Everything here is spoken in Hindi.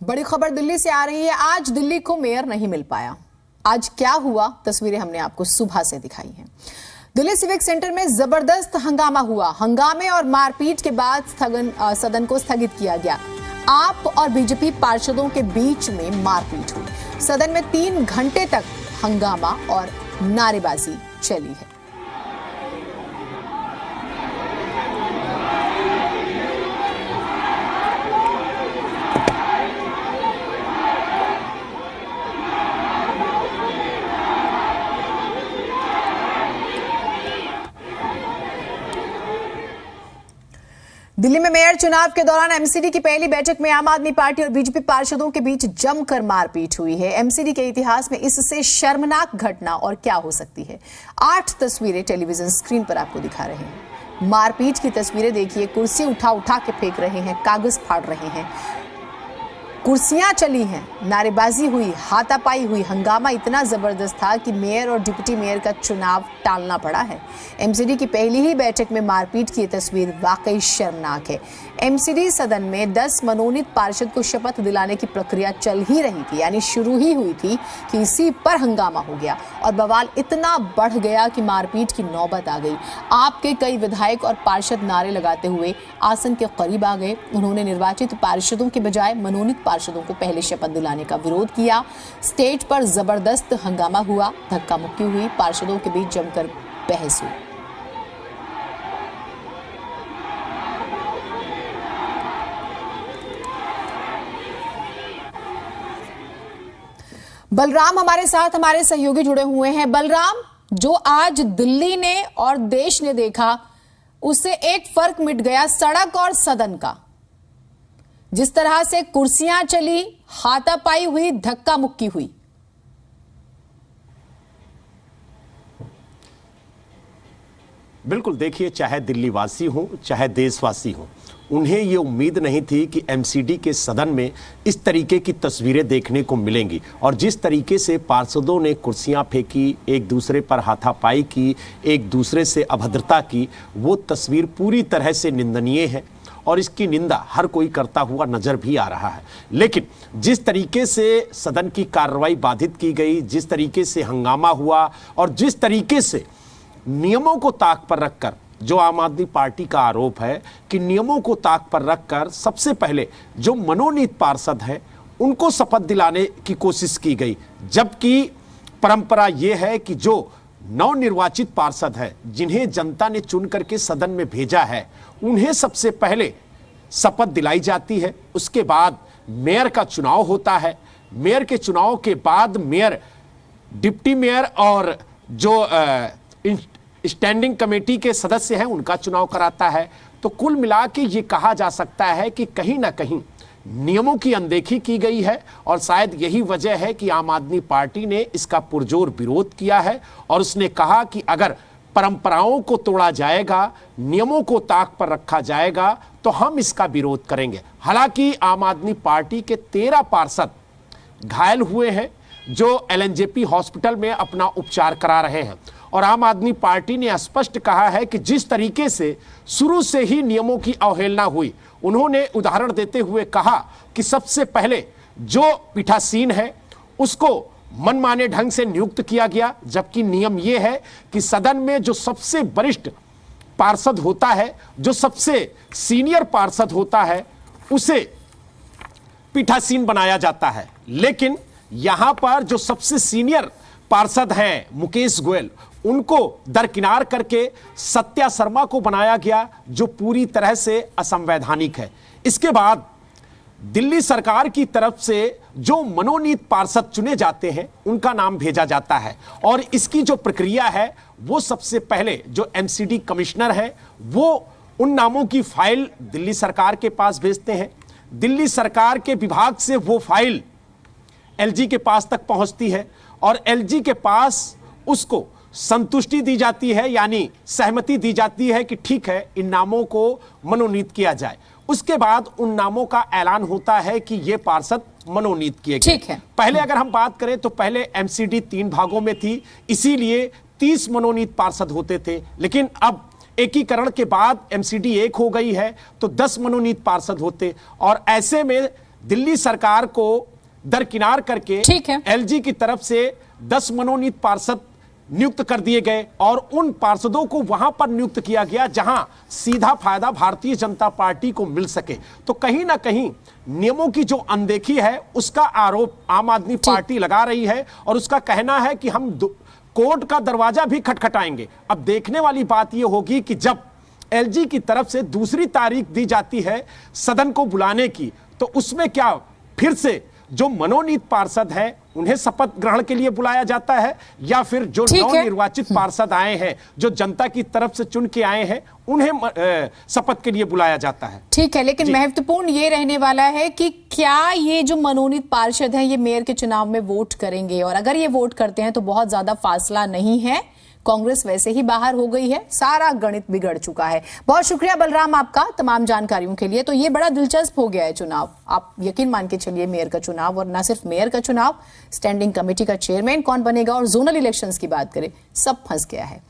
बड़ी खबर दिल्ली से आ रही है। आज दिल्ली को मेयर नहीं मिल पाया। आज क्या हुआ, तस्वीरें हमने आपको सुबह से दिखाई हैं। दिल्ली सिविक सेंटर में जबरदस्त हंगामा हुआ। हंगामे और मारपीट के बाद सदन को स्थगित किया गया। आप और बीजेपी पार्षदों के बीच में मारपीट हुई। सदन में 3 घंटे तक हंगामा और नारेबाजी चली है। दिल्ली में मेयर चुनाव के दौरान एमसीडी की पहली बैठक में आम आदमी पार्टी और बीजेपी पार्षदों के बीच जमकर मारपीट हुई है। एमसीडी के इतिहास में इससे शर्मनाक घटना और क्या हो सकती है। 8 तस्वीरें टेलीविजन स्क्रीन पर आपको दिखा रहे हैं। मारपीट की तस्वीरें देखिए। कुर्सी उठा उठा के फेंक रहे हैं, कागज फाड़ रहे हैं, कुर्सियां चली हैं, नारेबाजी हुई, हाथापाई हुई। हंगामा इतना जबरदस्त था कि मेयर और डिप्टी मेयर का चुनाव टालना पड़ा है। एमसीडी की पहली ही बैठक में मारपीट की तस्वीर वाकई शर्मनाक है। एमसीडी सदन में 10 मनोनीत पार्षद को शपथ दिलाने की प्रक्रिया चल ही रही थी, यानी शुरू ही हुई थी कि इसी पर हंगामा हो गया और बवाल इतना बढ़ गया कि मारपीट की नौबत आ गई। आपके कई विधायक और पार्षद नारे लगाते हुए आसन के करीब आ गए। उन्होंने निर्वाचित पार्षदों के बजाय मनोनीत पार्षदों को पहले शपथ दिलाने का विरोध किया। स्टेज पर जबरदस्त हंगामा हुआ, धक्का मुक्की हुई, पार्षदों के बीच जमकर बहस हुई। बलराम हमारे साथ, हमारे सहयोगी जुड़े हुए हैं। बलराम, जो आज दिल्ली ने और देश ने देखा उससे एक फर्क मिट गया, सड़क और सदन का। जिस तरह से कुर्सियां चली, हाथापाई हुई, धक्का मुक्की हुई। बिल्कुल, देखिए, चाहे दिल्ली वासी हो चाहे देशवासी हो, उन्हें ये उम्मीद नहीं थी कि एमसीडी के सदन में इस तरीके की तस्वीरें देखने को मिलेंगी। और जिस तरीके से पार्षदों ने कुर्सियां फेंकी, एक दूसरे पर हाथापाई की, एक दूसरे से अभद्रता की, वो तस्वीर पूरी तरह से निंदनीय है और इसकी निंदा हर कोई करता हुआ नजर भी आ रहा है। लेकिन जिस तरीके से सदन की कार्रवाई बाधित की गई, जिस तरीके से हंगामा हुआ और जिस तरीके से नियमों को ताक पर रखकर, जो आम आदमी पार्टी का आरोप है कि नियमों को ताक पर रखकर सबसे पहले जो मनोनीत पार्षद है उनको शपथ दिलाने की कोशिश की गई, जबकि परंपरा यह है कि जो नवनिर्वाचित पार्षद है, जिन्हें जनता ने चुन करके सदन में भेजा है, उन्हें सबसे पहले शपथ दिलाई जाती है। उसके बाद मेयर का चुनाव होता है। मेयर के चुनाव के बाद मेयर, डिप्टी मेयर और जो स्टैंडिंग कमेटी के सदस्य हैं उनका चुनाव कराता है। तो कुल मिला के ये कहा जा सकता है कि कहीं ना कहीं नियमों की अनदेखी की गई है और शायद यही वजह है कि आम आदमी पार्टी ने इसका पुरजोर विरोध किया है और उसने कहा कि अगर परंपराओं को तोड़ा जाएगा, नियमों को ताक पर रखा जाएगा, तो हम इसका विरोध करेंगे। हालांकि आम आदमी पार्टी के 13 पार्षद घायल हुए हैं, जो एलएनजेपी हॉस्पिटल में अपना उपचार करा रहे हैं। और आम आदमी पार्टी ने स्पष्ट कहा है कि जिस तरीके से शुरू से ही नियमों की अवहेलना हुई, उन्होंने उदाहरण देते हुए कहा कि सबसे पहले जो पीठासीन है उसको मनमाने ढंग से नियुक्त किया गया, जबकि नियम यह है कि सदन में जो सबसे वरिष्ठ पार्षद होता है, जो सबसे सीनियर पार्षद होता है, उसे पीठासीन बनाया जाता है। लेकिन यहां पर जो सबसे सीनियर पार्षद हैं मुकेश गोयल, उनको दरकिनार करके सत्या शर्मा को बनाया गया, जो पूरी तरह से असंवैधानिक है। इसके बाद दिल्ली सरकार की तरफ से जो मनोनीत पार्षद चुने जाते हैं उनका नाम भेजा जाता है और इसकी जो प्रक्रिया है वो सबसे पहले जो एमसीडी कमिश्नर है वो उन नामों की फाइल दिल्ली सरकार के पास भेजते हैं। दिल्ली सरकार के विभाग से वो फाइल एलजी के पास तक पहुंचती है और एलजी के पास उसको संतुष्टि दी जाती है, यानी सहमति दी जाती है कि ठीक है, इन नामों को मनोनीत किया जाए। उसके बाद उन नामों का ऐलान होता है कि ये पार्षद मनोनीत किए गए। ठीक है। पहले अगर हम बात करें तो पहले एमसीडी 3 भागों में थी, इसीलिए 30 मनोनीत पार्षद होते थे। लेकिन अब एकीकरण के बाद एमसीडी 1 हो गई है तो 10 मनोनीत पार्षद होते, और ऐसे में दिल्ली सरकार को दरकिनार करके ठीक है। एलजी की तरफ से 10 मनोनीत पार्षद नियुक्त कर दिए गए और उन पार्षदों को वहां पर नियुक्त किया गया जहां सीधा फायदा भारतीय जनता पार्टी को मिल सके। तो कहीं ना कहीं नियमों की जो अनदेखी है उसका आरोप आम आदमी पार्टी लगा रही है और उसका कहना है कि हम कोर्ट का दरवाजा भी खटखटाएंगे। अब देखने वाली बात यह होगी कि जब एलजी की तरफ से दूसरी तारीख दी जाती है सदन को बुलाने की, तो उसमें क्या फिर से जो मनोनीत पार्षद हैं उन्हें शपथ ग्रहण के लिए बुलाया जाता है या फिर जो नवनिर्वाचित पार्षद आए हैं, जो जनता की तरफ से चुन के आए हैं, उन्हें शपथ के लिए बुलाया जाता है? ठीक है, लेकिन महत्वपूर्ण ये रहने वाला है कि क्या ये जो मनोनीत पार्षद हैं ये मेयर के चुनाव में वोट करेंगे, और अगर ये वोट करते हैं तो बहुत ज्यादा फासला नहीं है, कांग्रेस वैसे ही बाहर हो गई है, सारा गणित बिगड़ चुका है। बहुत शुक्रिया बलराम आपका तमाम जानकारियों के लिए। तो ये बड़ा दिलचस्प हो गया है चुनाव, आप यकीन मान के चलिए, मेयर का चुनाव, और ना सिर्फ मेयर का चुनाव, स्टैंडिंग कमेटी का चेयरमैन कौन बनेगा और जोनल इलेक्शंस की बात करें, सब फंस गया है।